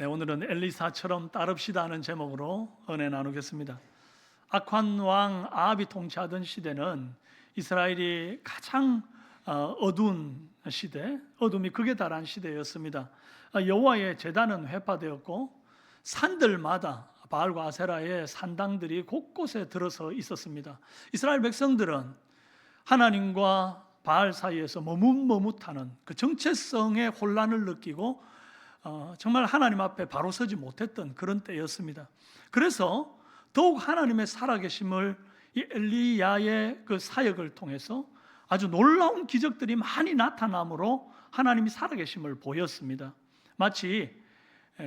네, 오늘은 엘리사처럼 따릅시다 하는 제목으로 은혜 나누겠습니다. 악한 왕 아합이 통치하던 시대는 이스라엘이 가장 어두운 시대, 어둠이 극에 달한 시대였습니다. 여호와의 제단은 회파되었고 산들마다 바알과 아세라의 산당들이 곳곳에 들어서 있었습니다. 이스라엘 백성들은 하나님과 바알 사이에서 머뭇머뭇하는 그 정체성의 혼란을 느끼고 정말 하나님 앞에 바로 서지 못했던 그런 때였습니다. 그래서 더욱 하나님의 살아계심을 이 엘리야의 그 사역을 통해서 아주 놀라운 기적들이 많이 나타나므로 하나님이 살아계심을 보였습니다. 마치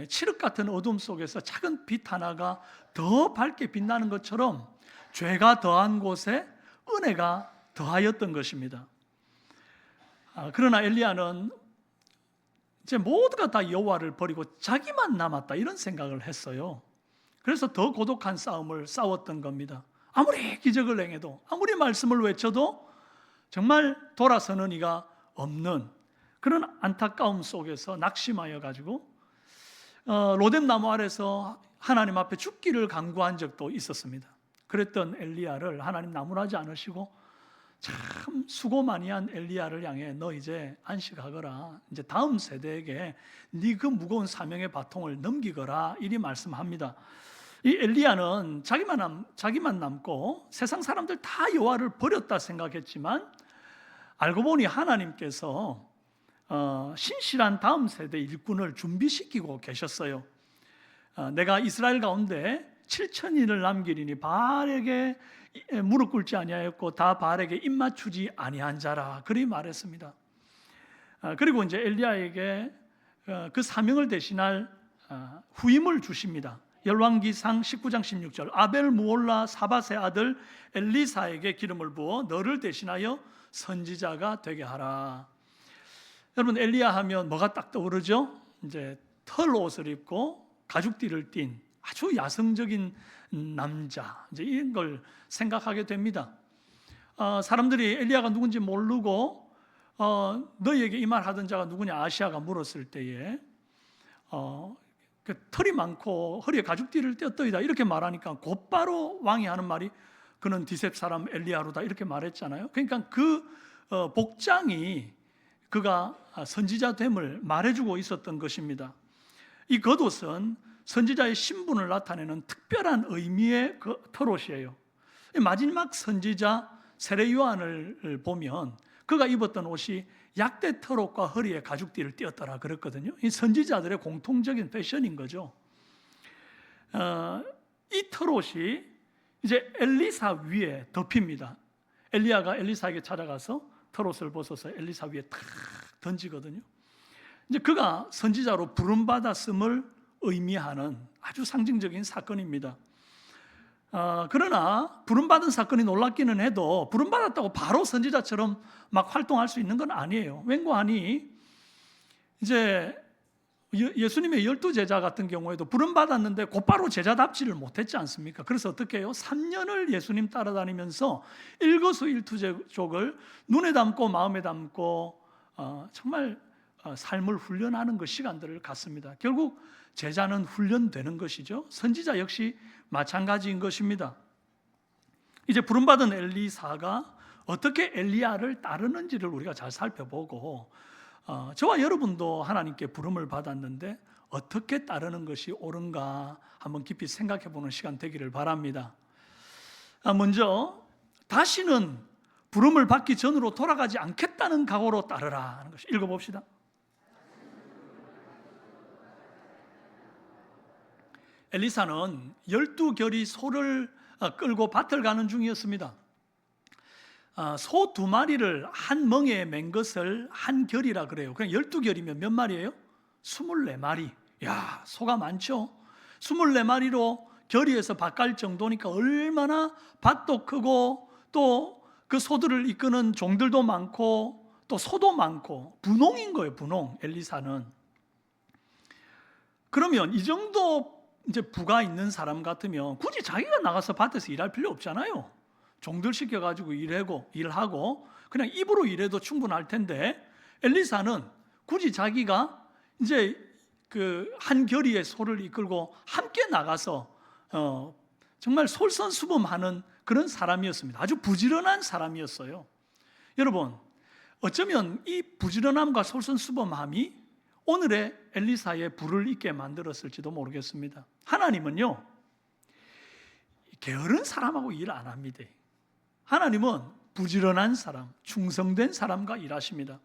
칠흑 같은 어둠 속에서 작은 빛 하나가 더 밝게 빛나는 것처럼 죄가 더한 곳에 은혜가 더하였던 것입니다. 그러나 엘리야는 이제 모두가 다 여호와를 버리고 자기만 남았다 이런 생각을 했어요. 그래서 더 고독한 싸움을 싸웠던 겁니다. 아무리 기적을 행해도 아무리 말씀을 외쳐도 정말 돌아서는 이가 없는 그런 안타까움 속에서 낙심하여 가지고 로뎀 나무 아래서 하나님 앞에 죽기를 간구한 적도 있었습니다. 그랬던 엘리야를 하나님 나무라지 않으시고 참 수고 많이 한 엘리야를 향해 너 이제 안식하거라. 이제 다음 세대에게 네 그 무거운 사명의 바통을 넘기거라. 이리 말씀합니다. 이 엘리야는 자기만 남고 세상 사람들 다 여호와를 버렸다 생각했지만 알고 보니 하나님께서 신실한 다음 세대 일꾼을 준비시키고 계셨어요. 내가 이스라엘 가운데 7,000인을 남기리니 바알에게 무릎 꿇지 아니하였고 다 바알에게 입 맞추지 아니한 자라 그리 말했습니다. 그리고 이제 엘리야에게 그 사명을 대신할 후임을 주십니다. 열왕기상 19장 16절 아벨 무올라 사밧의 아들 엘리사에게 기름을 부어 너를 대신하여 선지자가 되게 하라. 여러분 엘리야 하면 뭐가 딱 떠오르죠? 이제 털 옷을 입고 가죽띠를 띤 아주 야성적인 남자, 이제 이런 걸 생각하게 됩니다. 사람들이 엘리야가 누군지 모르고 너희에게 이 말 하던 자가 누구냐 아시아가 물었을 때에 그 털이 많고 허리에 가죽띠를 떼었더이다 이렇게 말하니까 곧바로 왕이 하는 말이 그는 디셉 사람 엘리야로다 이렇게 말했잖아요. 그러니까 그 복장이 그가 선지자됨을 말해주고 있었던 것입니다. 이 겉옷은 선지자의 신분을 나타내는 특별한 의미의 그 털옷이에요. 마지막 선지자 세례 요한을 보면 그가 입었던 옷이 약대 털옷과 허리에 가죽띠를 띄었더라 그랬거든요. 이 선지자들의 공통적인 패션인 거죠. 이 털옷이 이제 엘리사 위에 덮입니다. 엘리야가 엘리사에게 찾아가서 털옷을 벗어서 엘리사 위에 탁 던지거든요. 이제 그가 선지자로 부름받았음을 의미하는 아주 상징적인 사건입니다. 그러나 부름받은 사건이 놀랍기는 해도 부름받았다고 바로 선지자처럼 막 활동할 수 있는 건 아니에요. 왠고하니 이제 예수님의 12제자 같은 경우에도 부름받았는데 곧바로 제자답지를 못했지 않습니까? 그래서 어떻게 해요? 3년을 예수님 따라다니면서 일거수일투족을 눈에 담고 마음에 담고 정말 삶을 훈련하는 그 시간들을 갖습니다. 결국 제자는 훈련되는 것이죠. 선지자 역시 마찬가지인 것입니다. 이제 부름받은 엘리사가 어떻게 엘리야를 따르는지를 우리가 잘 살펴보고 저와 여러분도 하나님께 부름을 받았는데 어떻게 따르는 것이 옳은가 한번 깊이 생각해 보는 시간 되기를 바랍니다. 먼저 다시는 부름을 받기 전으로 돌아가지 않겠다는 각오로 따르라 하는 것이 읽어봅시다. 엘리사는 12결의 소를 끌고 밭을 가는 중이었습니다. 소 2마리를 한 멍에 맨 것을 한 결이라 그래요. 그냥 12결이면 몇 마리예요? 24마리. 야, 소가 많죠? 24마리로 결의에서 밭 갈 정도니까 얼마나 밭도 크고 또 그 소들을 이끄는 종들도 많고 또 소도 많고 분홍인 거예요. 분홍 엘리사는. 그러면 이 정도 이제 부가 있는 사람 같으면 굳이 자기가 나가서 밭에서 일할 필요 없잖아요. 종들 시켜가지고 일하고 그냥 입으로 일해도 충분할 텐데 엘리사는 굳이 자기가 이제 그 한 결의의 소를 이끌고 함께 나가서 정말 솔선수범하는 그런 사람이었습니다. 아주 부지런한 사람이었어요. 여러분, 어쩌면 이 부지런함과 솔선수범함이 오늘의 엘리사의 부를 잇게 만들었을지도 모르겠습니다. 하나님은요, 게으른 사람하고 일 안 합니다. 하나님은 부지런한 사람, 충성된 사람과 일하십니다.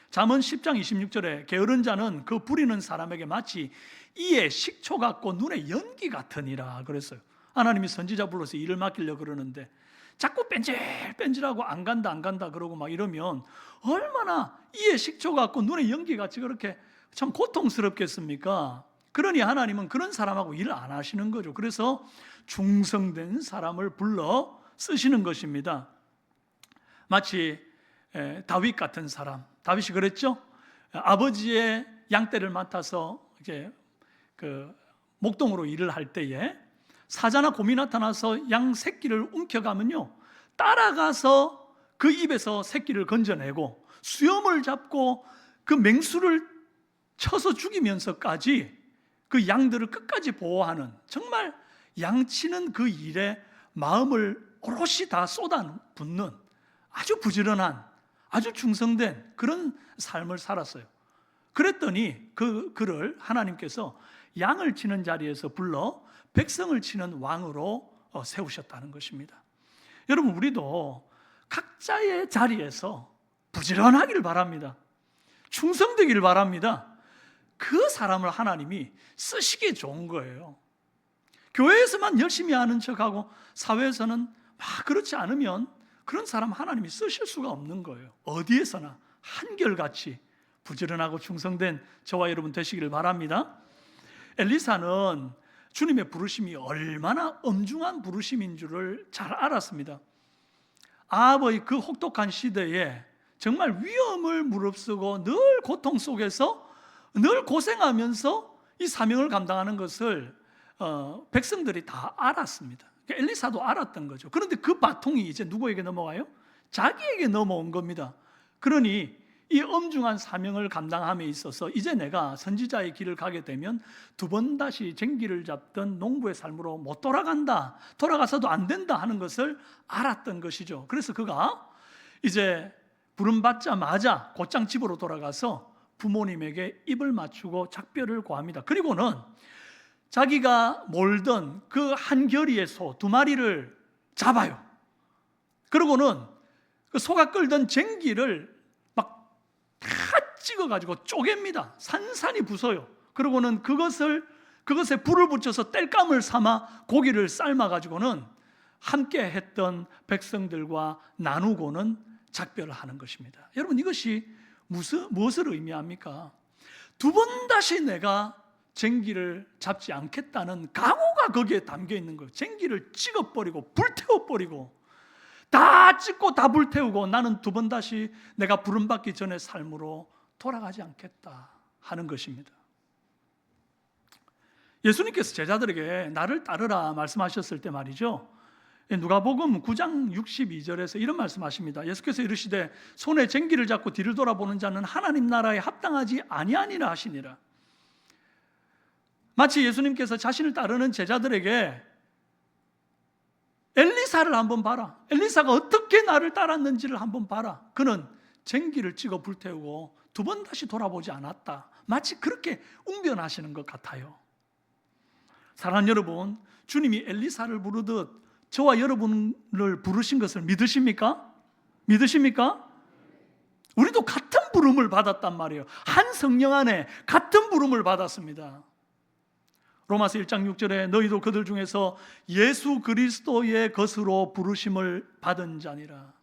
잠언 10장 26절에 게으른 자는 그 부리는 사람에게 마치 이에 식초 같고 눈에 연기 같으니라 그랬어요. 하나님이 선지자 불러서 일을 맡기려고 그러는데 자꾸 뺀질뺀질하고 안 간다 그러고 막 이러면 얼마나 이에 식초 같고 눈에 연기 같이 그렇게 참 고통스럽겠습니까? 그러니 하나님은 그런 사람하고 일을 안 하시는 거죠. 그래서 충성된 사람을 불러 쓰시는 것입니다. 마치 다윗 같은 사람, 다윗이 그랬죠. 아버지의 양떼를 맡아서 이제 그 목동으로 일을 할 때에 사자나 곰이 나타나서 양 새끼를 움켜가면요, 따라가서 그 입에서 새끼를 건져내고 수염을 잡고 그 맹수를 쳐서 죽이면서까지 그 양들을 끝까지 보호하는, 정말 양치는 그 일에 마음을 오롯이 다 쏟아붓는 아주 부지런한, 아주 충성된 그런 삶을 살았어요. 그랬더니 그를 하나님께서 양을 치는 자리에서 불러 백성을 치는 왕으로 세우셨다는 것입니다. 여러분, 우리도 각자의 자리에서 부지런하기를 바랍니다. 충성되기를 바랍니다. 그 사람을 하나님이 쓰시기에 좋은 거예요. 교회에서만 열심히 하는 척하고 사회에서는 막 그렇지 않으면 그런 사람 하나님이 쓰실 수가 없는 거예요. 어디에서나 한결같이 부지런하고 충성된 저와 여러분 되시기를 바랍니다. 엘리사는 주님의 부르심이 얼마나 엄중한 부르심인 줄을 잘 알았습니다. 아합의 그 혹독한 시대에 정말 위험을 무릅쓰고 늘 고통 속에서 늘 고생하면서 이 사명을 감당하는 것을 백성들이 다 알았습니다. 엘리사도 알았던 거죠. 그런데 그 바통이 이제 누구에게 넘어가요? 자기에게 넘어온 겁니다. 그러니 이 엄중한 사명을 감당함에 있어서 이제 내가 선지자의 길을 가게 되면 두 번 다시 쟁기를 잡던 농부의 삶으로 못 돌아간다, 돌아가서도 안 된다 하는 것을 알았던 것이죠. 그래서 그가 이제 부름받자마자 곧장 집으로 돌아가서 부모님에게 입을 맞추고 작별을 고합니다. 그리고는 자기가 몰던 그 한 결의의 소 두 마리를 잡아요. 그리고는 그 소가 끌던 쟁기를 막 다 찍어가지고 쪼갭니다. 산산이 부서요. 그리고는 그것에 불을 붙여서 땔감을 삼아 고기를 삶아가지고는 함께 했던 백성들과 나누고는 작별을 하는 것입니다. 여러분, 이것이 무엇을 의미합니까? 두 번 다시 내가 쟁기를 잡지 않겠다는 각오가 거기에 담겨 있는 거예요. 쟁기를 찍어버리고 불태워버리고 다 찍고 다 불태우고 나는 두 번 다시 내가 부름받기 전의 삶으로 돌아가지 않겠다 하는 것입니다. 예수님께서 제자들에게 나를 따르라 말씀하셨을 때 말이죠, 누가복음 9장 62절에서 이런 말씀하십니다. 예수께서 이르시되 손에 쟁기를 잡고 뒤를 돌아보는 자는 하나님 나라에 합당하지 아니하니라 하시니라. 마치 예수님께서 자신을 따르는 제자들에게 엘리사를 한번 봐라, 엘리사가 어떻게 나를 따랐는지를 한번 봐라, 그는 쟁기를 찍어 불태우고 두 번 다시 돌아보지 않았다, 마치 그렇게 웅변하시는 것 같아요. 사랑하는 여러분, 주님이 엘리사를 부르듯 저와 여러분을 부르신 것을 믿으십니까? 믿으십니까? 우리도 같은 부름을 받았단 말이에요. 한 성령 안에 같은 부름을 받았습니다. 로마서 1장 6절에 너희도 그들 중에서 예수 그리스도의 것으로 부르심을 받은 자니라.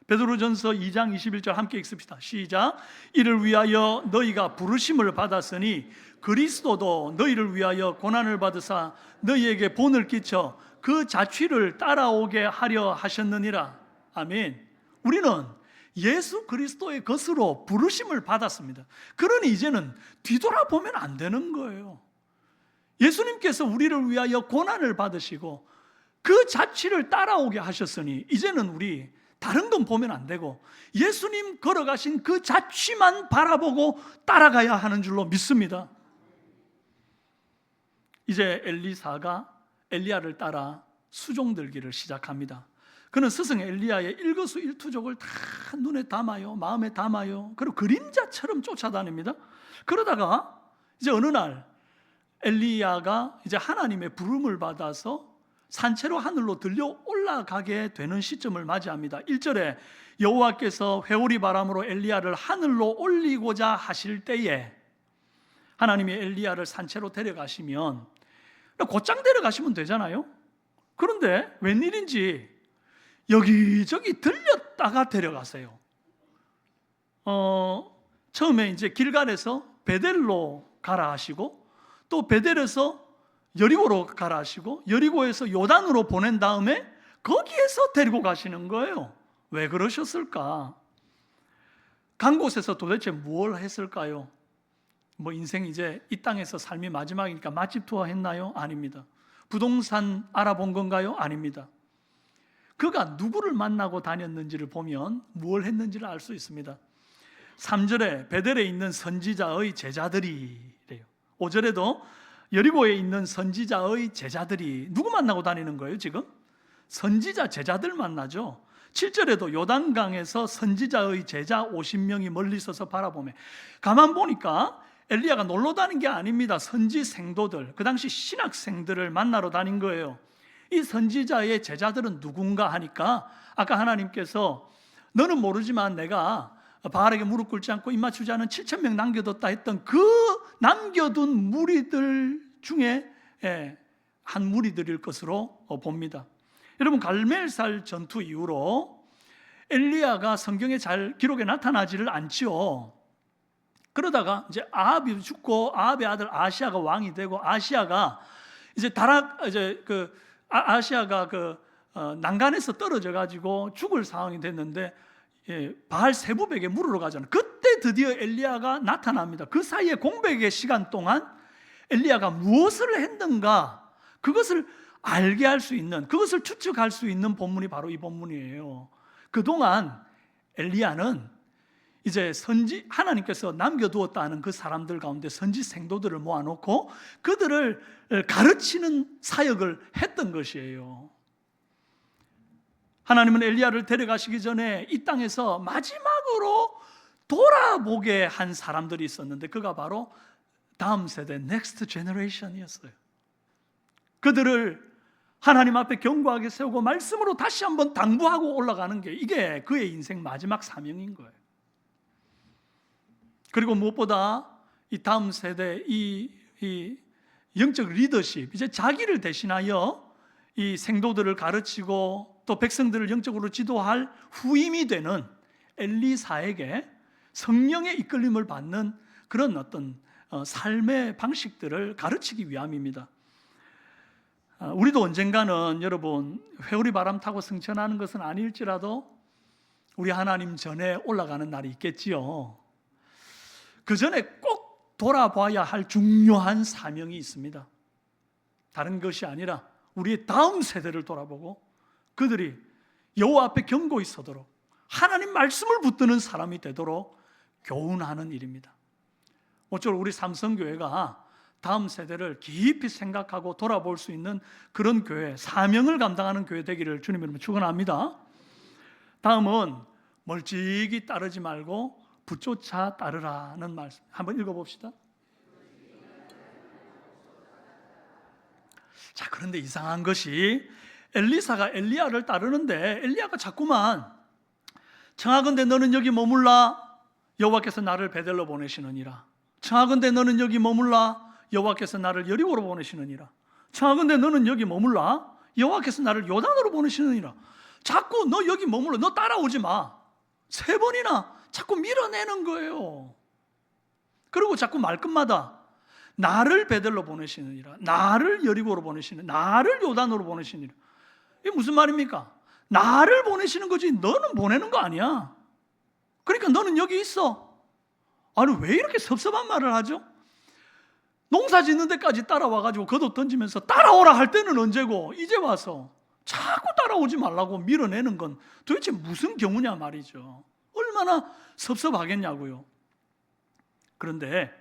베드로전서 2장 21절 함께 읽읍시다. 시작. 이를 위하여 너희가 부르심을 받았으니 그리스도도 너희를 위하여 고난을 받으사 너희에게 본을 끼쳐 그 자취를 따라오게 하려 하셨느니라. 아멘. 우리는 예수 그리스도의 것으로 부르심을 받았습니다. 그러니 이제는 뒤돌아보면 안 되는 거예요. 예수님께서 우리를 위하여 고난을 받으시고 그 자취를 따라오게 하셨으니 이제는 우리 다른 건 보면 안 되고 예수님 걸어가신 그 자취만 바라보고 따라가야 하는 줄로 믿습니다. 이제 엘리사가 엘리야를 따라 수종들기를 시작합니다. 그는 스승 엘리야의 일거수일투족을 다 눈에 담아요, 마음에 담아요. 그리고 그림자처럼 쫓아다닙니다. 그러다가 이제 어느 날 엘리야가 이제 하나님의 부름을 받아서 산채로 하늘로 들려 올라가게 되는 시점을 맞이합니다. 1절에 여호와께서 회오리 바람으로 엘리야를 하늘로 올리고자 하실 때에 하나님이 엘리야를 산채로 데려가시면 곧장 데려가시면 되잖아요. 그런데 웬일인지 여기저기 들렸다가 데려가세요. 처음에 이제 길갈에서 베델로 가라 하시고, 또 베델에서 여리고로 가라 하시고, 여리고에서 요단으로 보낸 다음에 거기에서 데리고 가시는 거예요. 왜 그러셨을까? 간 곳에서 도대체 뭘 했을까요? 뭐 인생 이제 이 땅에서 삶이 마지막이니까 맛집 투어 했나요? 아닙니다. 부동산 알아본 건가요? 아닙니다. 그가 누구를 만나고 다녔는지를 보면 뭘 했는지를 알 수 있습니다. 3절에 베델에 있는 선지자의 제자들이래요. 5절에도 여리고에 있는 선지자의 제자들이 누구 만나고 다니는 거예요 지금? 선지자 제자들 만나죠. 7절에도 요단강에서 선지자의 제자 50명이 멀리 서서 바라보며, 가만 보니까 엘리야가 놀러 다닌 게 아닙니다. 선지 생도들, 그 당시 신학생들을 만나러 다닌 거예요. 이 선지자의 제자들은 누군가 하니까 아까 하나님께서 너는 모르지만 내가 바알에게 무릎 꿇지 않고 입 맞추지 않은 7,000명 남겨뒀다 했던 그 남겨둔 무리들 중에 한 무리들일 것으로 봅니다. 여러분, 갈멜살 전투 이후로 엘리야가 성경에 잘 기록에 나타나지를 않지요. 그러다가 이제 아합이 죽고 아합의 아들 아시아가 왕이 되고, 아시아가 이제 아시아가 난간에서 떨어져 가지고 죽을 상황이 됐는데 바알 세부백에 물으러 가잖아요. 그때 드디어 엘리야가 나타납니다. 그 사이에 공백의 시간 동안 엘리야가 무엇을 했는가, 그것을 알게 할 수 있는, 그것을 추측할 수 있는 본문이 바로 이 본문이에요. 그동안 엘리야는 이제 하나님께서 남겨두었다 하는 그 사람들 가운데 선지 생도들을 모아놓고 그들을 가르치는 사역을 했던 것이에요. 하나님은 엘리야를 데려가시기 전에 이 땅에서 마지막으로 돌아보게 한 사람들이 있었는데, 그가 바로 다음 세대 넥스트 제너레이션이었어요. 그들을 하나님 앞에 견고하게 세우고 말씀으로 다시 한번 당부하고 올라가는 게, 이게 그의 인생 마지막 사명인 거예요. 그리고 무엇보다 이 다음 세대 이 영적 리더십, 이제 자기를 대신하여 이 생도들을 가르치고 또 백성들을 영적으로 지도할 후임이 되는 엘리사에게 성령의 이끌림을 받는 그런 어떤 삶의 방식들을 가르치기 위함입니다. 우리도 언젠가는 여러분 회오리 바람 타고 승천하는 것은 아닐지라도 우리 하나님 전에 올라가는 날이 있겠지요. 그 전에 꼭 돌아봐야 할 중요한 사명이 있습니다. 다른 것이 아니라 우리의 다음 세대를 돌아보고 그들이 여호와 앞에 견고히 서도록 하나님 말씀을 붙드는 사람이 되도록 교훈하는 일입니다. 모쪼록 우리 삼성교회가 다음 세대를 깊이 생각하고 돌아볼 수 있는 그런 교회, 사명을 감당하는 교회 되기를 주님 이름으로 축원합니다. 다음은 멀찍이 따르지 말고 붙조차 따르라는 말씀, 한번 읽어봅시다. 자, 그런데 이상한 것이 엘리사가 엘리야를 따르는데 엘리야가 자꾸만 청하건대 너는 여기 머물라, 여호와께서 나를 베델로 보내시느니라. 청하건대 너는 여기 머물라, 여호와께서 나를 여리고로 보내시느니라. 청하건대 너는 여기 머물라, 여호와께서 나를 요단으로 보내시느니라. 자꾸 너 여기 머물러, 너 따라오지 마. 3번이나 자꾸 밀어내는 거예요. 그리고 자꾸 말끝마다 나를 베델로 보내시느니라, 나를 여리고로 보내시느니라, 나를 요단으로 보내시느니라. 이게 무슨 말입니까? 나를 보내시는 거지 너는 보내는 거 아니야. 그러니까 너는 여기 있어. 아니 왜 이렇게 섭섭한 말을 하죠? 농사 짓는 데까지 따라와가지고 겉옷 던지면서 따라오라 할 때는 언제고 이제 와서 자꾸 따라오지 말라고 밀어내는 건 도대체 무슨 경우냐 말이죠. 얼마나 섭섭하겠냐고요. 그런데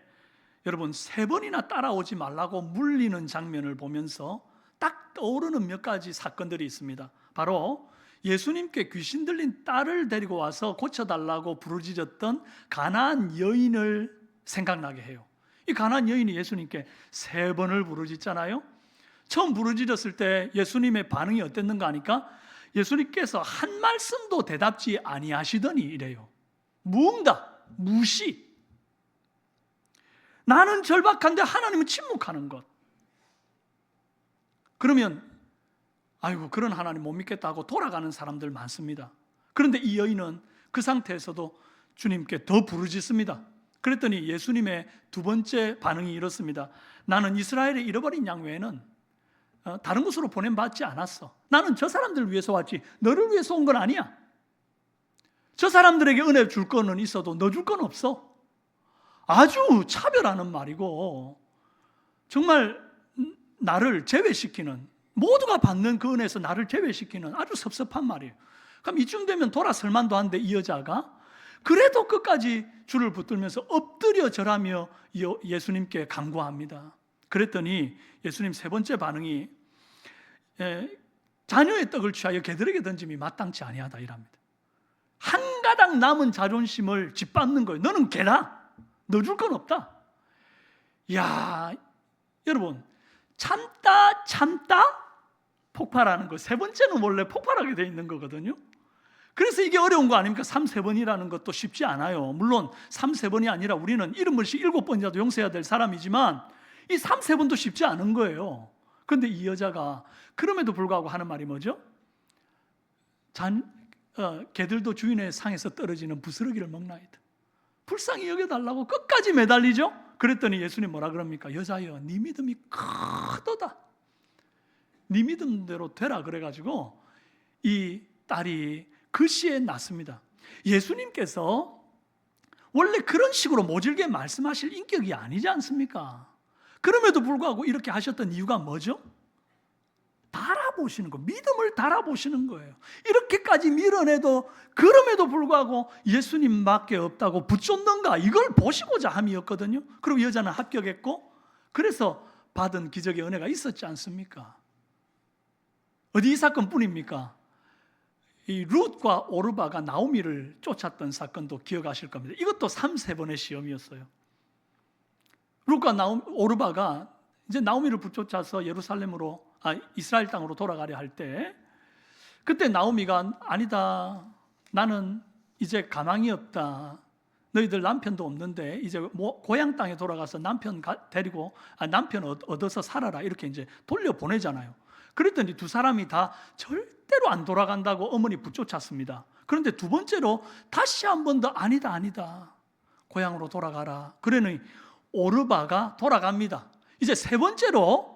여러분, 3번이나 따라오지 말라고 물리는 장면을 보면서 딱 떠오르는 몇 가지 사건들이 있습니다. 바로 예수님께 귀신 들린 딸을 데리고 와서 고쳐달라고 부르짖었던 가나안 여인을 생각나게 해요. 이 가나안 여인이 예수님께 3번을 부르짖잖아요. 처음 부르짖었을 때 예수님의 반응이 어땠는가 하니까 예수님께서 한 말씀도 대답지 아니하시더니 이래요. 무응답, 무시. 나는 절박한데 하나님은 침묵하는 것. 그러면 아이고, 그런 하나님 못 믿겠다 하고 돌아가는 사람들 많습니다. 그런데 이 여인은 그 상태에서도 주님께 더 부르짖습니다. 그랬더니 예수님의 두 번째 반응이 이렇습니다. 나는 이스라엘에 잃어버린 양 외에는 다른 곳으로 보냄받지 않았어. 나는 저 사람들을 위해서 왔지 너를 위해서 온 건 아니야. 저 사람들에게 은혜 줄 거는 있어도 너 줄 건 없어. 아주 차별하는 말이고 정말 나를 제외시키는, 모두가 받는 그 은혜에서 나를 제외시키는 아주 섭섭한 말이에요. 그럼 이쯤 되면 돌아설 만도 한데 이 여자가 그래도 끝까지 줄을 붙들면서 엎드려 절하며 예수님께 간구합니다. 그랬더니 예수님 3번째 반응이 자녀의 떡을 취하여 개들에게 던짐이 마땅치 아니하다 이랍니다. 한 가닥 남은 자존심을 짓밟는 거예요. 너는 개라. 너 줄 건 없다. 이야, 여러분, 참다 폭발하는 거. 3번째는 원래 폭발하게 돼 있는 거거든요. 그래서 이게 어려운 거 아닙니까? 3번이라는 것도 쉽지 않아요. 물론 3번이 아니라 우리는 70번씩 7번이라도 용서해야 될 사람이지만 이 3번도 쉽지 않은 거예요. 그런데 이 여자가 그럼에도 불구하고 하는 말이 뭐죠? 개들도 주인의 상에서 떨어지는 부스러기를 먹나이다. 불쌍히 여겨달라고 끝까지 매달리죠. 그랬더니 예수님 뭐라 그럽니까? 여자여, 네 믿음이 크도다. 네 믿음대로 되라 그래가지고 이 딸이 그 시에 낳습니다. 예수님께서 원래 그런 식으로 모질게 말씀하실 인격이 아니지 않습니까? 그럼에도 불구하고 이렇게 하셨던 이유가 뭐죠? 달아보시는 거, 믿음을 달아보시는 거예요. 이렇게까지 밀어내도 그럼에도 불구하고 예수님밖에 없다고 붙잡는가, 이걸 보시고자 함이었거든요. 그리고 여자는 합격했고 그래서 받은 기적의 은혜가 있었지 않습니까? 어디 이 사건뿐입니까? 이 룻과 오르바가 나오미를 쫓았던 사건도 기억하실 겁니다. 이것도 3번의 시험이었어요. 룻과 오르바가 이제 나오미를 붙쫓아서 이스라엘 땅으로 돌아가려 할 때, 그때 나오미가 아니다, 나는 이제 가망이 없다, 너희들 남편도 없는데 이제 고향 땅에 돌아가서 남편 얻어서 살아라, 이렇게 이제 돌려보내잖아요. 그랬더니 두 사람이 다 절대로 안 돌아간다고 어머니 붙쫓았습니다. 그런데 두 번째로 다시 한 번 더 아니다, 고향으로 돌아가라. 그러니 오르바가 돌아갑니다. 이제 3번째로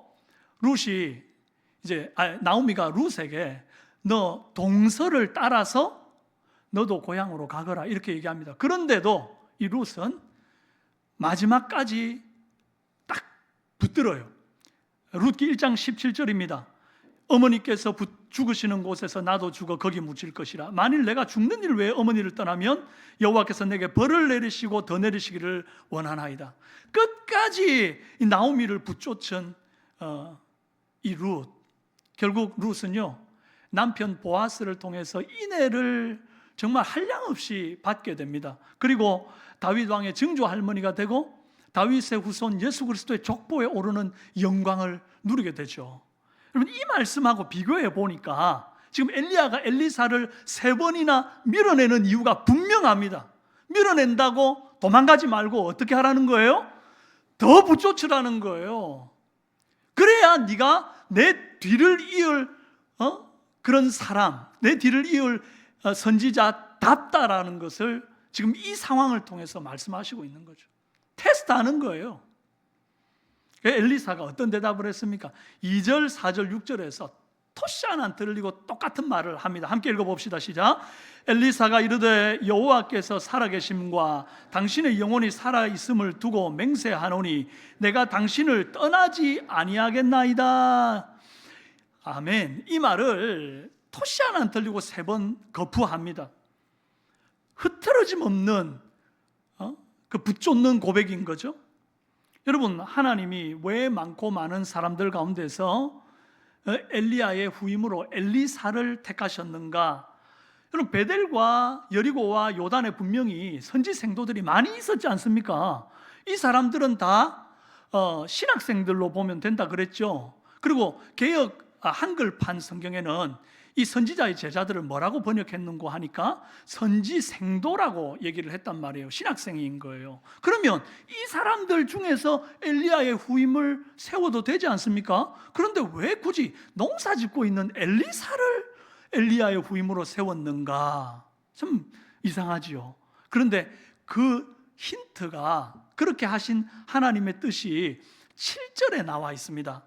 나오미가 룻에게 너 동서를 따라서 너도 고향으로 가거라 이렇게 얘기합니다. 그런데도 이 룻은 마지막까지 딱 붙들어요. 룻기 1장 17절입니다. 어머니께서 죽으시는 곳에서 나도 죽어 거기 묻힐 것이라. 만일 내가 죽는 일 외에 어머니를 떠나면 여호와께서 내게 벌을 내리시고 더 내리시기를 원하나이다. 끝까지 이 나오미를 붙쫓은 이 룻, 결국 룻은요 남편 보아스를 통해서 인애를 정말 한량없이 받게 됩니다. 그리고 다윗 왕의 증조 할머니가 되고 다윗의 후손 예수 그리스도의 족보에 오르는 영광을 누리게 되죠. 여러분, 이 말씀하고 비교해 보니까 지금 엘리야가 엘리사를 3번이나 밀어내는 이유가 분명합니다. 밀어낸다고 도망가지 말고 어떻게 하라는 거예요? 더 붙쫓으라는 거예요. 그래야 네가 내 뒤를 이을 그런 사람, 내 뒤를 이을 선지자답다라는 것을 지금 이 상황을 통해서 말씀하시고 있는 거죠. 테스트하는 거예요. 엘리사가 어떤 대답을 했습니까? 2절, 4절, 6절에서 토시 하나 안 들리고 똑같은 말을 합니다. 함께 읽어봅시다. 시작. 엘리사가 이르되 여호와께서 살아계심과 당신의 영혼이 살아있음을 두고 맹세하노니 내가 당신을 떠나지 아니하겠나이다. 아멘. 이 말을 토시 하나 안 들리고 3번 거푸합니다. 흐트러짐 없는 그 붙쫓는 고백인 거죠. 여러분, 하나님이 왜 많고 많은 사람들 가운데서 엘리야의 후임으로 엘리사를 택하셨는가? 여러분, 베델과 여리고와 요단에 분명히 선지 생도들이 많이 있었지 않습니까? 이 사람들은 다 신학생들로 보면 된다 그랬죠. 그리고 개역 한글판 성경에는 이 선지자의 제자들을 뭐라고 번역했는고 하니까 선지생도라고 얘기를 했단 말이에요. 신학생인 거예요. 그러면 이 사람들 중에서 엘리야의 후임을 세워도 되지 않습니까? 그런데 왜 굳이 농사 짓고 있는 엘리사를 엘리야의 후임으로 세웠는가? 참 이상하지요. 그런데 그 힌트가, 그렇게 하신 하나님의 뜻이 7절에 나와 있습니다.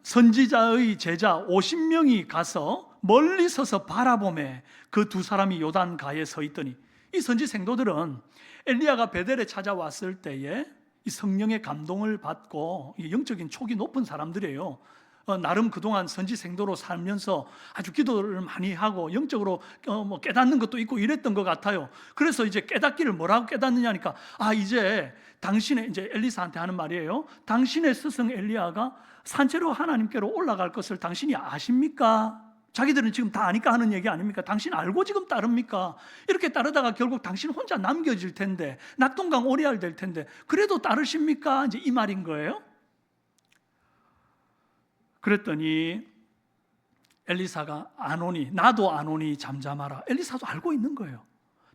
선지자의 제자 50명이 가서 멀리 서서 바라보매 그 두 사람이 요단가에 서 있더니, 이 선지 생도들은 엘리야가 베델에 찾아왔을 때에 이 성령의 감동을 받고 영적인 촉이 높은 사람들이에요. 나름 그동안 선지 생도로 살면서 아주 기도를 많이 하고 영적으로 뭐 깨닫는 것도 있고 이랬던 것 같아요. 그래서 이제 깨닫기를 뭐라고 깨닫느냐니까, 이제 당신의, 이제 엘리사한테 하는 말이에요. 당신의 스승 엘리야가 산채로 하나님께로 올라갈 것을 당신이 아십니까? 자기들은 지금 다 아니까 하는 얘기 아닙니까? 당신 알고 지금 따릅니까? 이렇게 따르다가 결국 당신 혼자 남겨질 텐데, 낙동강 오리알 될 텐데, 그래도 따르십니까? 이제 이 말인 거예요. 그랬더니 엘리사가 아노니, 나도 아노니 잠잠하라. 엘리사도 알고 있는 거예요.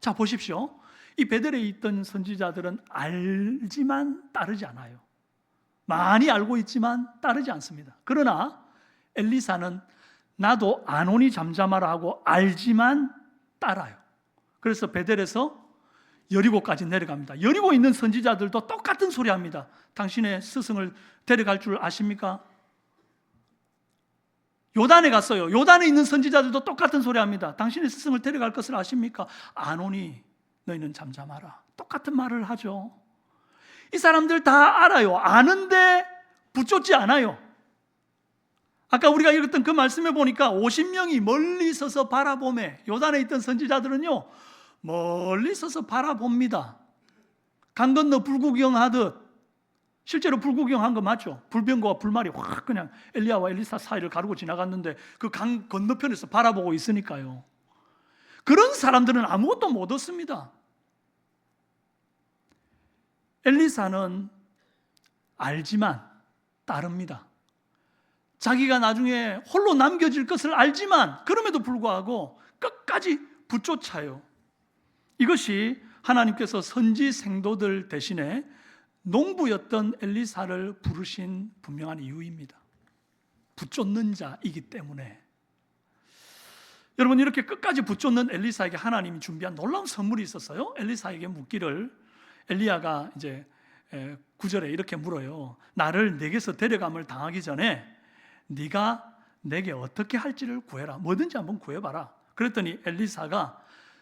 자, 보십시오. 이 베델에 있던 선지자들은 알지만 따르지 않아요. 많이 알고 있지만 따르지 않습니다. 그러나 엘리사는 나도 아노니 잠잠하라 하고 알지만 따라요. 그래서 베델에서 여리고까지 내려갑니다. 여리고에 있는 선지자들도 똑같은 소리 합니다. 당신의 스승을 데려갈 줄 아십니까? 요단에 갔어요. 요단에 있는 선지자들도 똑같은 소리 합니다. 당신의 스승을 데려갈 것을 아십니까? 아노니 너희는 잠잠하라. 똑같은 말을 하죠. 이 사람들 다 알아요. 아는데 붙잡지 않아요. 아까 우리가 읽었던 그 말씀에 보니까 50명이 멀리 서서 바라보매, 요단에 있던 선지자들은요 멀리 서서 바라봅니다. 강 건너 불구경하듯. 실제로 불구경한 거 맞죠? 불병거와 불말이 확 그냥 엘리야와 엘리사 사이를 가르고 지나갔는데 그 강 건너편에서 바라보고 있으니까요. 그런 사람들은 아무것도 못 얻습니다. 엘리사는 알지만 따릅니다. 자기가 나중에 홀로 남겨질 것을 알지만 그럼에도 불구하고 끝까지 붙쫓아요. 이것이 하나님께서 선지 생도들 대신에 농부였던 엘리사를 부르신 분명한 이유입니다. 붙쫓는 자이기 때문에. 여러분, 이렇게 끝까지 붙쫓는 엘리사에게 하나님이 준비한 놀라운 선물이 있었어요. 엘리사에게 묻기를, 엘리야가 이제 9절에 이렇게 물어요. 나를 내게서 데려감을 당하기 전에 네가 내게 어떻게 할지를 구해라. 뭐든지 한번 구해봐라. 그랬더니 엘리사가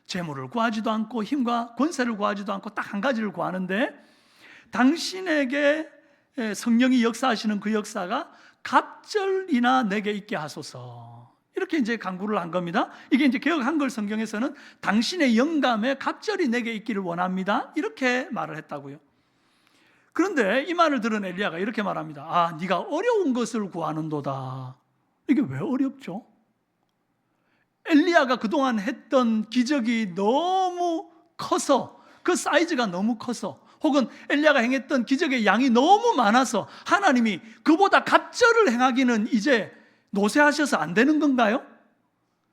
재물을 구하지도 않고 힘과 권세를 구하지도 않고 딱 한 가지를 구하는데, 당신에게 성령이 역사하시는 그 역사가 갑절이나 내게 있게 하소서. 이렇게 이제 간구를 한 겁니다. 이게 이제 개역 한글 성경에서는 당신의 영감에 갑절이 내게 있기를 원합니다. 이렇게 말을 했다고요. 그런데 이 말을 들은 엘리야가 이렇게 말합니다. 네가 어려운 것을 구하는도다. 이게 왜 어렵죠? 엘리야가 그동안 했던 기적이 너무 커서, 그 사이즈가 너무 커서, 혹은 엘리야가 행했던 기적의 양이 너무 많아서 하나님이 그보다 갑절을 행하기는 이제 노쇠하셔서 안 되는 건가요?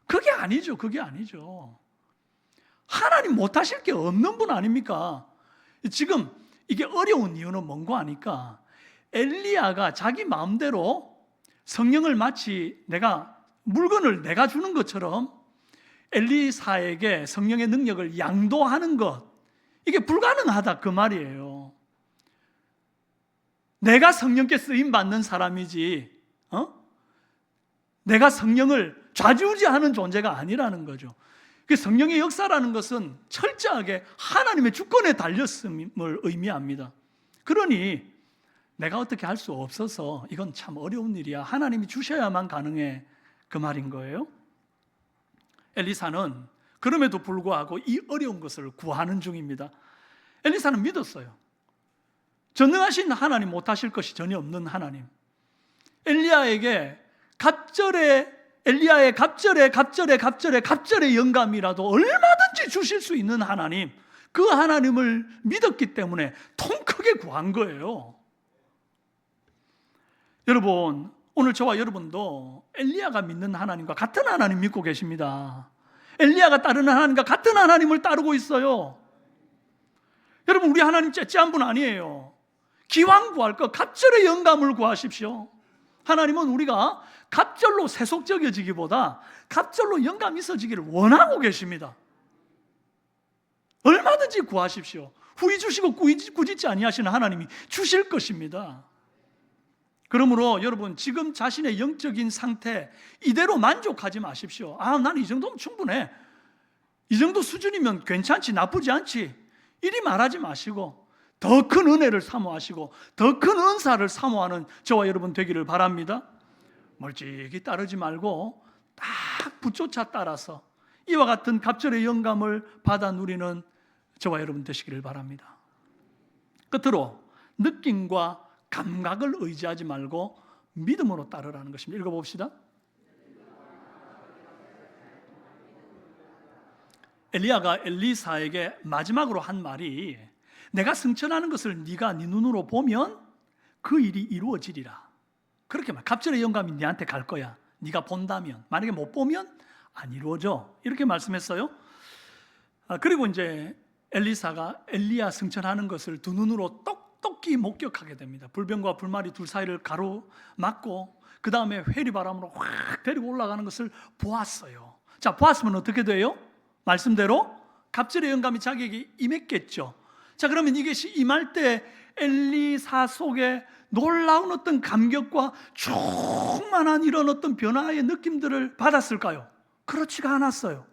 그게 아니죠. 그게 아니죠. 하나님 못하실 게 없는 분 아닙니까? 지금 이게 어려운 이유는 뭔고 하니까, 엘리야가 자기 마음대로 성령을 마치 물건을 내가 주는 것처럼 엘리사에게 성령의 능력을 양도하는 것, 이게 불가능하다 그 말이에요. 내가 성령께 쓰임받는 사람이지 내가 성령을 좌지우지하는 존재가 아니라는 거죠. 성령의 역사라는 것은 철저하게 하나님의 주권에 달렸음을 의미합니다. 그러니 내가 어떻게 할 수 없어서 이건 참 어려운 일이야. 하나님이 주셔야만 가능해. 그 말인 거예요. 엘리사는 그럼에도 불구하고 이 어려운 것을 구하는 중입니다. 엘리사는 믿었어요. 전능하신 하나님 못하실 것이 전혀 없는 하나님. 엘리야의 갑절의 영감이라도 얼마든지 주실 수 있는 하나님, 그 하나님을 믿었기 때문에 통 크게 구한 거예요. 여러분, 오늘 저와 여러분도 엘리야가 믿는 하나님과 같은 하나님 믿고 계십니다. 엘리야가 따르는 하나님과 같은 하나님을 따르고 있어요. 여러분, 우리 하나님 째째한 분 아니에요. 기왕 구할 것 갑절의 영감을 구하십시오. 하나님은 우리가 갑절로 세속적여지기보다 갑절로 영감 있어지기를 원하고 계십니다. 얼마든지 구하십시오. 후히 주시고 꾸짖지 아니하시는 하나님이 주실 것입니다. 그러므로 여러분, 지금 자신의 영적인 상태 이대로 만족하지 마십시오. 나는 이 정도면 충분해, 이 정도 수준이면 괜찮지, 나쁘지 않지, 이리 말하지 마시고 더 큰 은혜를 사모하시고 더 큰 은사를 사모하는 저와 여러분 되기를 바랍니다. 멀찍이 따르지 말고 딱 붙조차 따라서 이와 같은 갑절의 영감을 받아 누리는 저와 여러분 되시기를 바랍니다. 끝으로 느낌과 감각을 의지하지 말고 믿음으로 따르라는 것입니다. 읽어봅시다. 엘리야가 엘리사에게 마지막으로 한 말이, 내가 승천하는 것을 네가 네 눈으로 보면 그 일이 이루어지리라. 그렇게 말. 갑절의 영감이 네한테 갈 거야. 네가 본다면. 만약에 못 보면 안 이루어져. 이렇게 말씀했어요. 그리고 이제 엘리사가 엘리야 승천하는 것을 두 눈으로 똑똑히 목격하게 됩니다. 불병과 불말이 둘 사이를 가로막고 그 다음에 회리바람으로 확 데리고 올라가는 것을 보았어요. 자, 보았으면 어떻게 돼요? 말씀대로 갑절의 영감이 자기에게 임했겠죠. 자, 그러면 이것이 임할 때 엘리사 속에 놀라운 어떤 감격과 충만한 이런 어떤 변화의 느낌들을 받았을까요? 그렇지가 않았어요.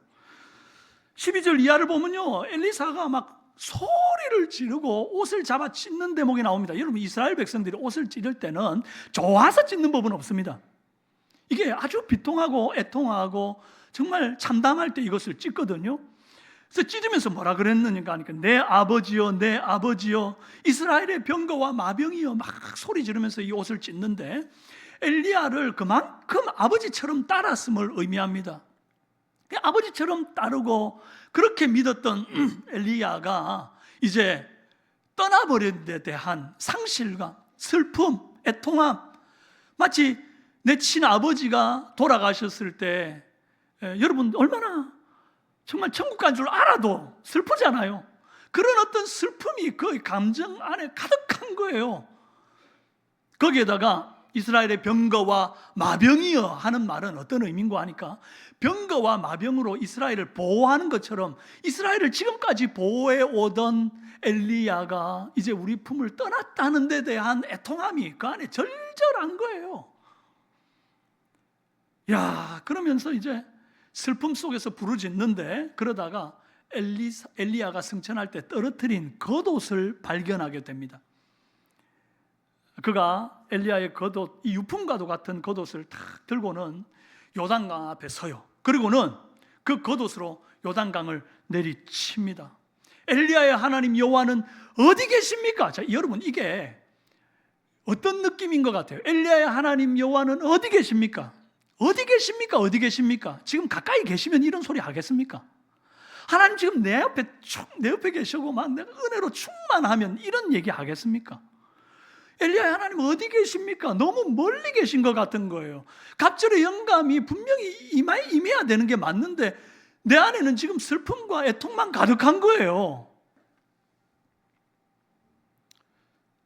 12절 이하를 보면요, 엘리사가 막 소리를 지르고 옷을 잡아 찢는 대목이 나옵니다. 여러분, 이스라엘 백성들이 옷을 찢을 때는 좋아서 찢는 법은 없습니다. 이게 아주 비통하고 애통하고 정말 참담할 때 이것을 찢거든요. 그래서 찢으면서 뭐라 그랬느냐 하니까, 내 아버지여, 내 아버지여, 이스라엘의 병거와 마병이여, 막 소리 지르면서 이 옷을 찢는데, 엘리야를 그만큼 아버지처럼 따랐음을 의미합니다. 아버지처럼 따르고 그렇게 믿었던 엘리야가 이제 떠나버린 데 대한 상실감, 슬픔, 애통함, 마치 내 친아버지가 돌아가셨을 때 여러분 얼마나 정말 천국 간 줄 알아도 슬프잖아요. 그런 어떤 슬픔이 그 감정 안에 가득한 거예요. 거기에다가 이스라엘의 병거와 마병이여 하는 말은 어떤 의미인가 하니까, 병거와 마병으로 이스라엘을 보호하는 것처럼 이스라엘을 지금까지 보호해 오던 엘리야가 이제 우리 품을 떠났다는 데 대한 애통함이 그 안에 절절한 거예요. 야, 그러면서 이제 슬픔 속에서 부르짖는데, 그러다가 엘리야가 승천할 때 떨어뜨린 겉옷을 발견하게 됩니다. 그가 엘리야의 겉옷, 이 유품과도 같은 겉옷을 탁 들고는 요단강 앞에 서요. 그리고는 그 겉옷으로 요단강을 내리칩니다. 엘리야의 하나님 여호와는 어디 계십니까? 자, 여러분, 이게 어떤 느낌인 것 같아요? 엘리야의 하나님 여호와는 어디 계십니까? 어디 계십니까? 어디 계십니까? 지금 가까이 계시면 이런 소리 하겠습니까? 하나님 지금 내 옆에 계시고 막 내가 은혜로 충만하면 이런 얘기 하겠습니까? 엘리야의 하나님 어디 계십니까? 너무 멀리 계신 것 같은 거예요. 갑절의 영감이 분명히 임해야 되는 게 맞는데 내 안에는 지금 슬픔과 애통만 가득한 거예요.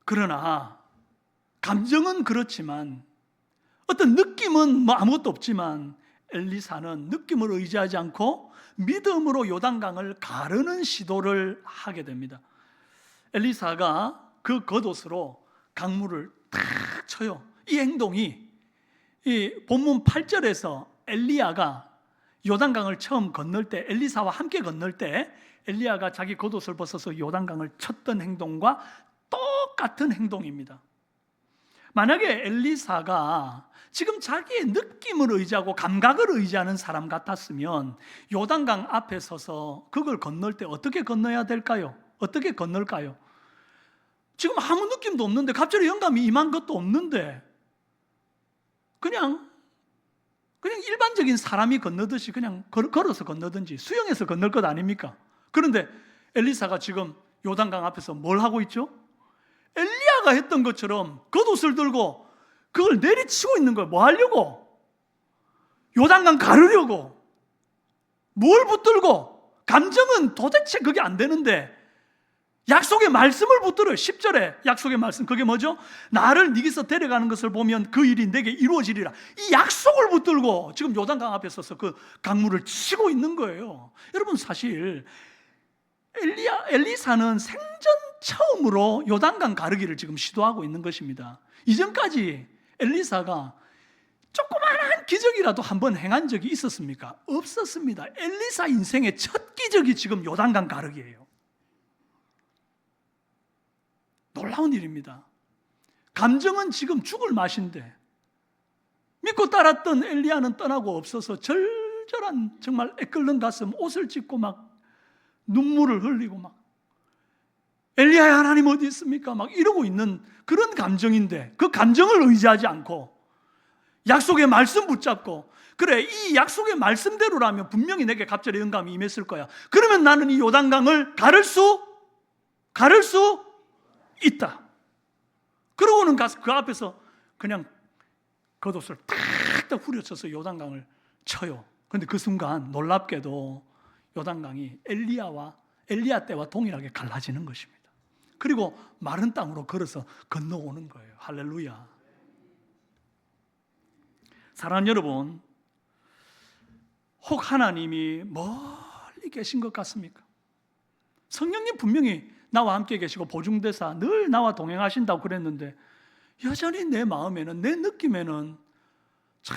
그러나 감정은 그렇지만, 어떤 느낌은 뭐 아무것도 없지만, 엘리사는 느낌을 의지하지 않고 믿음으로 요단강을 가르는 시도를 하게 됩니다. 엘리사가 그 겉옷으로 강물을 탁 쳐요. 이 행동이 이 본문 8절에서 엘리야가 요단강을 처음 건널 때, 엘리사와 함께 건널 때 엘리야가 자기 겉옷을 벗어서 요단강을 쳤던 행동과 똑같은 행동입니다. 만약에 엘리사가 지금 자기의 느낌을 의지하고 감각을 의지하는 사람 같았으면 요단강 앞에 서서 그걸 건널 때 어떻게 건너야 될까요? 어떻게 건널까요? 지금 아무 느낌도 없는데, 갑자기 영감이 임한 것도 없는데, 그냥 일반적인 사람이 건너듯이 그냥 걸어서 건너든지 수영해서 건널 것 아닙니까? 그런데 엘리사가 지금 요단강 앞에서 뭘 하고 있죠? 엘리야가 했던 것처럼 겉옷을 들고 그걸 내리치고 있는 거예요. 뭐 하려고? 요단강 가르려고. 뭘 붙들고? 감정은 도대체 그게 안 되는데 약속의 말씀을 붙들어요. 10절에 약속의 말씀, 그게 뭐죠? 나를 네게서 데려가는 것을 보면 그 일이 내게 이루어지리라. 이 약속을 붙들고 지금 요단강 앞에 서서 그 강물을 치고 있는 거예요. 여러분, 사실 엘리사는 생전 처음으로 요단강 가르기를 지금 시도하고 있는 것입니다. 이전까지 엘리사가 조그마한 기적이라도 한번 행한 적이 있었습니까? 없었습니다. 엘리사 인생의 첫 기적이 지금 요단강 가르기예요. 놀라운 일입니다. 감정은 지금 죽을 맛인데 믿고 따랐던 엘리야는 떠나고 없어서 절절한, 정말 애끓는 가슴, 옷을 찢고 막 눈물을 흘리고 막 엘리야의 하나님 어디 있습니까? 막 이러고 있는 그런 감정인데, 그 감정을 의지하지 않고 약속의 말씀 붙잡고, 그래, 이 약속의 말씀대로라면 분명히 내게 갑자기 영감이 임했을 거야. 그러면 나는 이 요단강을 가를 수 있다. 그러고는 가서 그 앞에서 그냥 겉옷을 탁탁 후려쳐서 요단강을 쳐요. 그런데 그 순간 놀랍게도 요단강이 엘리야 때와 동일하게 갈라지는 것입니다. 그리고 마른 땅으로 걸어서 건너오는 거예요. 할렐루야. 사랑하는 여러분, 혹 하나님이 멀리 계신 것 같습니까? 성령님 분명히 나와 함께 계시고 보증대사 늘 나와 동행하신다고 그랬는데, 여전히 내 마음에는, 내 느낌에는 참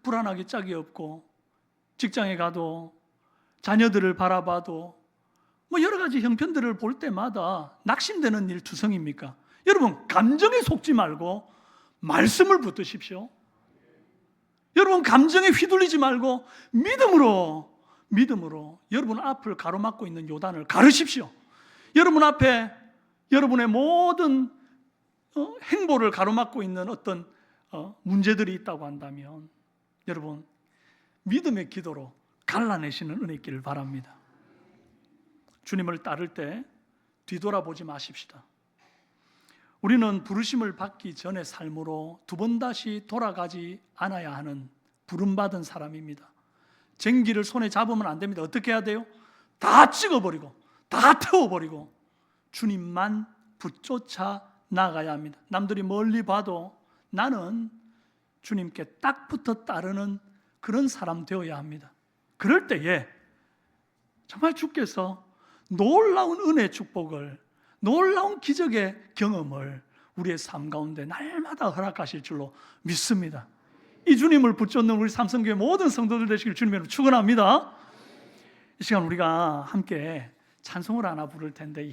불안하기 짝이 없고, 직장에 가도 자녀들을 바라봐도 뭐 여러 가지 형편들을 볼 때마다 낙심되는 일 투성입니까? 여러분, 감정에 속지 말고 말씀을 붙드십시오. 여러분, 감정에 휘둘리지 말고 믿음으로 여러분 앞을 가로막고 있는 요단을 가르십시오. 여러분 앞에 여러분의 모든 행보를 가로막고 있는 어떤 문제들이 있다고 한다면 여러분, 믿음의 기도로 갈라내시는 은혜 있기를 바랍니다. 주님을 따를 때 뒤돌아보지 마십시다. 우리는 부르심을 받기 전의 삶으로 두 번 다시 돌아가지 않아야 하는 부름받은 사람입니다. 쟁기를 손에 잡으면 안 됩니다. 어떻게 해야 돼요? 다 찍어버리고 다 태워버리고 주님만 붙쫓아 나가야 합니다. 남들이 멀리 봐도 나는 주님께 딱 붙어 따르는 그런 사람 되어야 합니다. 그럴 때에 정말 주께서 놀라운 은혜의 축복을, 놀라운 기적의 경험을 우리의 삶 가운데 날마다 허락하실 줄로 믿습니다. 이 주님을 붙잡는 우리 삼성교회 모든 성도들 되시길 주님으로 축원합니다. 이 시간 우리가 함께 찬송을 하나 부를 텐데,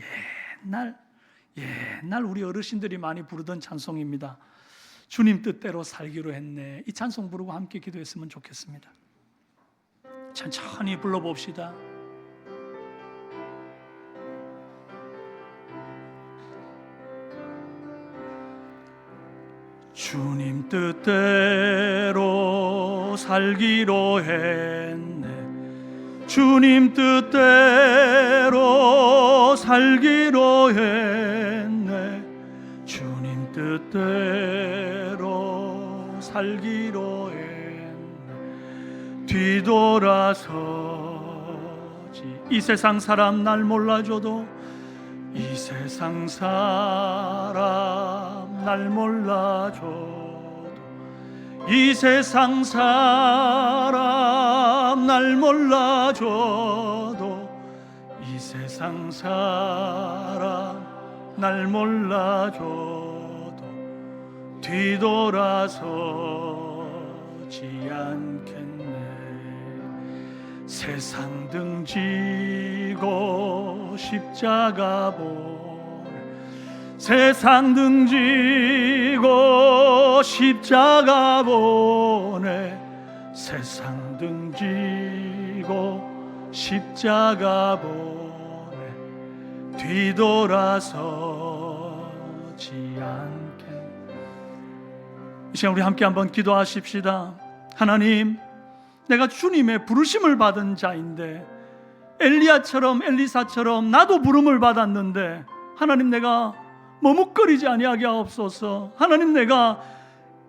옛날 우리 어르신들이 많이 부르던 찬송입니다. 주님 뜻대로 살기로 했네. 이 찬송 부르고 함께 기도했으면 좋겠습니다. 천천히 불러봅시다. 주님 뜻대로 살기로 했네. 주님 뜻대로 살기로 했네. 주님 뜻대로 살기로 했네. 뒤돌아서지. 이 세상 사람 날 몰라줘도, 이 세상 사람 날 몰라줘도, 이 세상 사람 날 몰라줘도, 이 세상 사람 날 몰라줘도 뒤돌아서지 않겠네. 세상 등지고 십자가 보내. 세상 등지고 십자가 보내. 세상 등지고 십자가 보내. 뒤돌아서지 보지 않게. 이 시간 우리 함께 한번 기도하십시다. 하나님, 내가 주님의 부르심을 받은 자인데, 엘리야처럼 엘리사처럼 나도 부름을 받았는데 하나님, 내가 머뭇거리지 아니하게 하옵소서. 하나님, 내가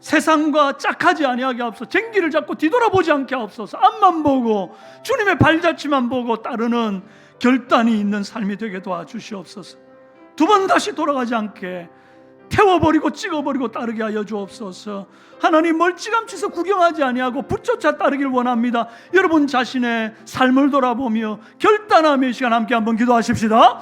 세상과 짝하지 아니하게 하옵소서. 쟁기를 잡고 뒤돌아보지 않게 하옵소서. 앞만 보고 주님의 발자취만 보고 따르는 결단이 있는 삶이 되게 도와주시옵소서. 두 번 다시 돌아가지 않게 태워버리고 찍어버리고 따르게 하여 주옵소서. 하나님, 멀찌감치서 구경하지 아니하고 붙여차 따르길 원합니다. 여러분 자신의 삶을 돌아보며 결단하며 이 시간 함께 한번 기도하십시다.